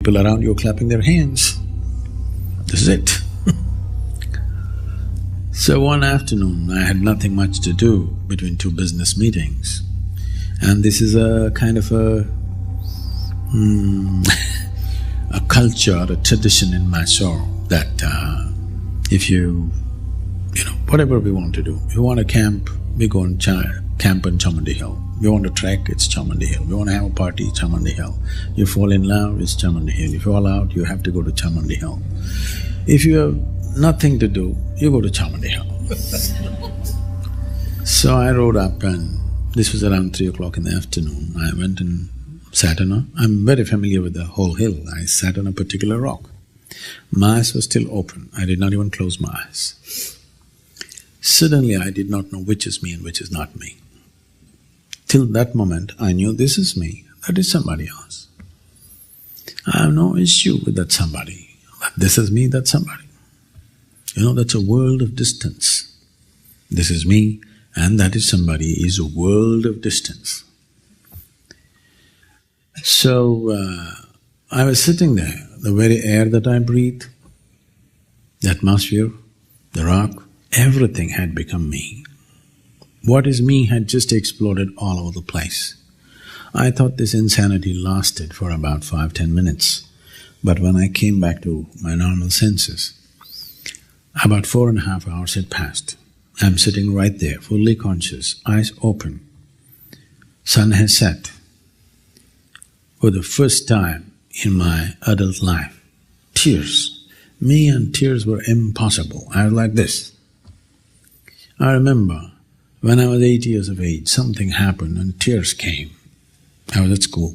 People around you are clapping their hands. This is it. So one afternoon, I had nothing much to do between two business meetings, and this is a kind of a culture, a tradition in Mysore that if you know, whatever we want to do, if you want to camp, we go and camp on Chamandi Hill. You want to trek, it's Chamandi Hill. You want to have a party, it's Chamandi Hill. You fall in love, it's Chamandi Hill. If you fall out, you have to go to Chamandi Hill. If you have nothing to do, you go to Chamandi Hill. So I rode up, and this was around 3 o'clock in the afternoon. I went and sat on a… I'm very familiar with the whole hill. I sat on a particular rock. My eyes were still open. I did not even close my eyes. Suddenly I did not know which is me and which is not me. Till that moment, I knew this is me, that is somebody else. I have no issue with that somebody, but this is me, that's somebody. You know, that's a world of distance. This is me and that is somebody is a world of distance. So, I was sitting there, the very air that I breathe, the atmosphere, the rock, everything had become me. What is me had just exploded all over the place. I thought this insanity lasted for about 5–10 minutes, but when I came back to my normal senses, about 4.5 hours had passed. I'm sitting right there, fully conscious, eyes open. Sun has set. For the first time in my adult life, tears. Me and tears were impossible. I was like this. I remember when I was 8 years of age, something happened and tears came. I was at school.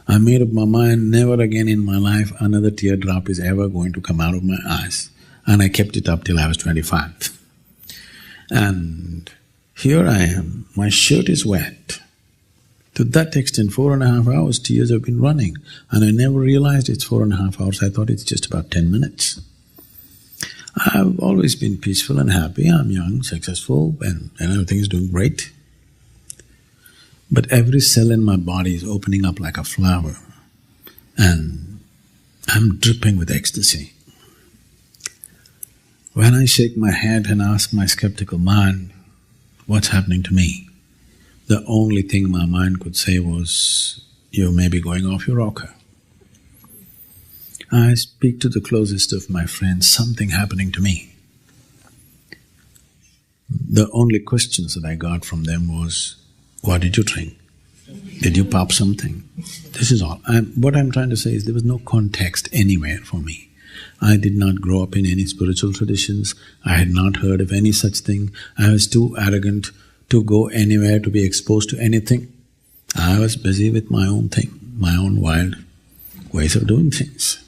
I made up my mind, never again in my life another teardrop is ever going to come out of my eyes, and I kept it up till I was 25. And here I am, my shirt is wet. To that extent, 4.5 hours tears have been running, and I never realized it's 4.5 hours, I thought it's just about 10 minutes. I've always been peaceful and happy, I'm young, successful, and everything is doing great. But every cell in my body is opening up like a flower, and I'm dripping with ecstasy. When I shake my head and ask my skeptical mind, what's happening to me? The only thing my mind could say was, you may be going off your rocker. I speak to the closest of my friends, something happening to me. The only questions that I got from them was, what did you drink? Did you pop something? This is all. What I'm trying to say is there was no context anywhere for me. I did not grow up in any spiritual traditions, I had not heard of any such thing, I was too arrogant to go anywhere, to be exposed to anything. I was busy with my own thing, my own wild ways of doing things.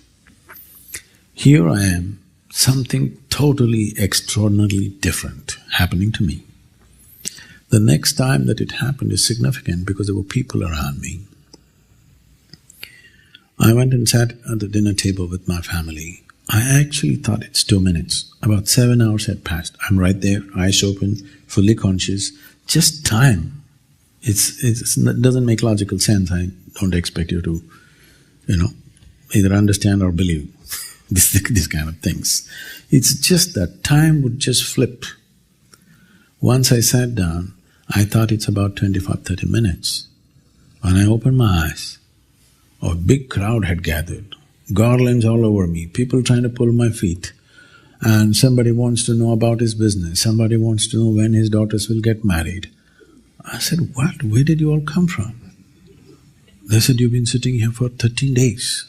Here I am, something totally extraordinarily different happening to me. The next time that it happened is significant because there were people around me. I went and sat at the dinner table with my family. I actually thought it's 2 minutes. About 7 hours had passed. I'm right there, eyes open, fully conscious. Just time. It doesn't make logical sense. I don't expect you to, either understand or believe these kind of things. It's just that time would just flip. Once I sat down, I thought it's about 25–30 minutes. When I opened my eyes, a big crowd had gathered, garlands all over me, people trying to pull my feet, and somebody wants to know about his business, somebody wants to know when his daughters will get married. I said, what? Where did you all come from? They said, you've been sitting here for 13 days.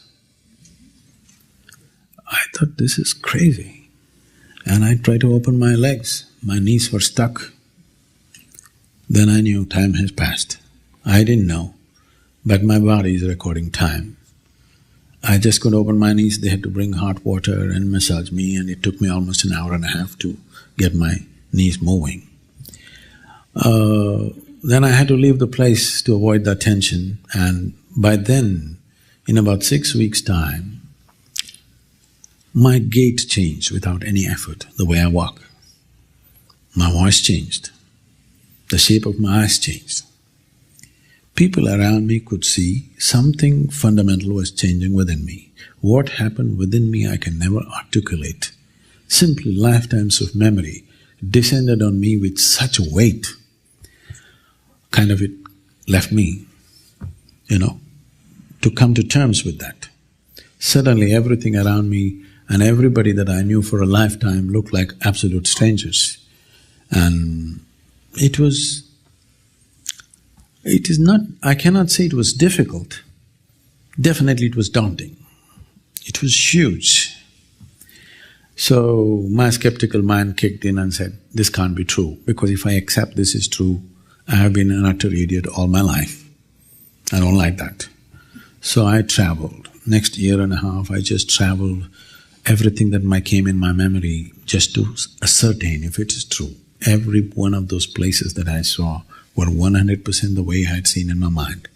I thought, this is crazy. And I tried to open my legs, my knees were stuck. Then I knew time has passed. I didn't know, but my body is recording time. I just couldn't open my knees, they had to bring hot water and massage me, and it took me almost an hour and a half to get my knees moving. Then I had to leave the place to avoid the tension, and by then, in about 6 weeks' time, my gait changed without any effort, the way I walk. My voice changed, the shape of my eyes changed. People around me could see something fundamental was changing within me. What happened within me I can never articulate. Simply lifetimes of memory descended on me with such a weight, kind of it left me, to come to terms with that. Suddenly everything around me and everybody that I knew for a lifetime looked like absolute strangers. And it is not… I cannot say it was difficult. Definitely it was daunting. It was huge. So my skeptical mind kicked in and said, this can't be true, because if I accept this is true, I have been an utter idiot all my life. I don't like that. So I traveled. Next year and a half I just traveled everything that came in my memory just to ascertain if it is true. Every one of those places that I saw were 100% the way I had seen in my mind.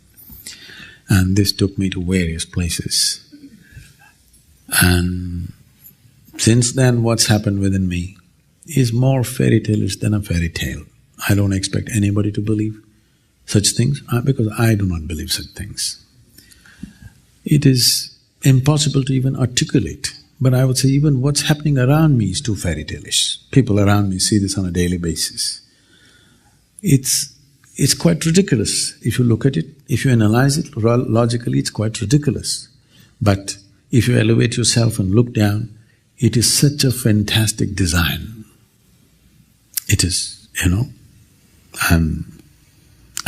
And this took me to various places. And since then what's happened within me is more fairy tale-ish than a fairy tale. I don't expect anybody to believe such things because I do not believe such things. It is impossible to even articulate, but I would say even what's happening around me is too fairy tale-ish. People around me see this on a daily basis. It's quite ridiculous if you look at it. If you analyze it logically, it's quite ridiculous. But if you elevate yourself and look down, it is such a fantastic design. It is,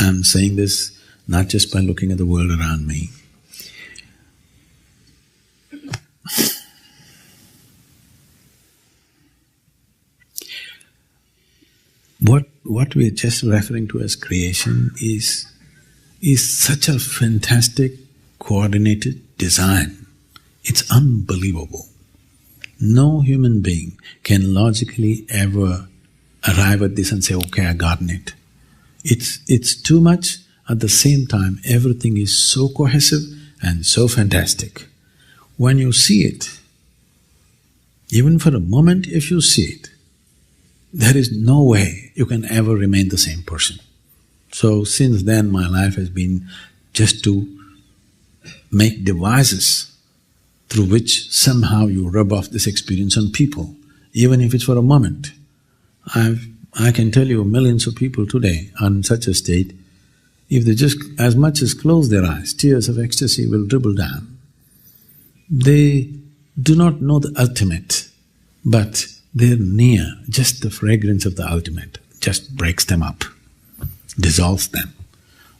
I'm saying this not just by looking at the world around me. What we're just referring to as creation is such a fantastic, coordinated design. It's unbelievable. No human being can logically ever arrive at this and say, okay, I gotten it. It's too much. At the same time, everything is so cohesive and so fantastic. When you see it, even for a moment if you see it, there is no way you can ever remain the same person. So since then my life has been just to make devices through which somehow you rub off this experience on people, even if it's for a moment. I can tell you millions of people today are in such a state, if they just as much as close their eyes, tears of ecstasy will dribble down. They do not know the ultimate, but they're near. Just the fragrance of the ultimate just breaks them up, dissolves them.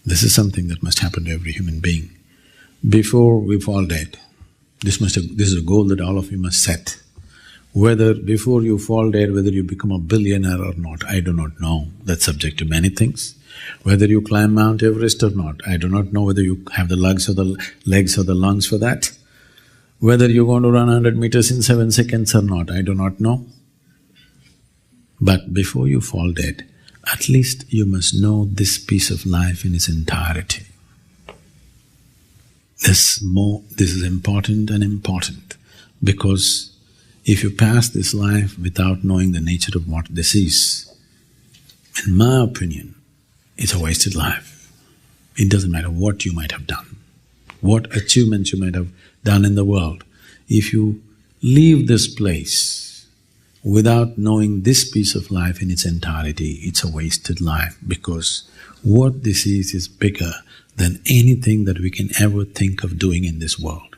This is something that must happen to every human being. Before we fall dead, this is a goal that all of you must set. Whether before you fall dead, whether you become a billionaire or not, I do not know. That's subject to many things. Whether you climb Mount Everest or not, I do not know whether you have the legs or the lungs for that. Whether you're going to run 100 meters in 7 seconds or not, I do not know. But before you fall dead, at least you must know this piece of life in its entirety. This is important and important, because if you pass this life without knowing the nature of what this is, in my opinion, it's a wasted life. It doesn't matter what you might have done, what achievements you might have done in the world. If you leave this place without knowing this piece of life in its entirety, it's a wasted life, because what this is bigger than anything that we can ever think of doing in this world.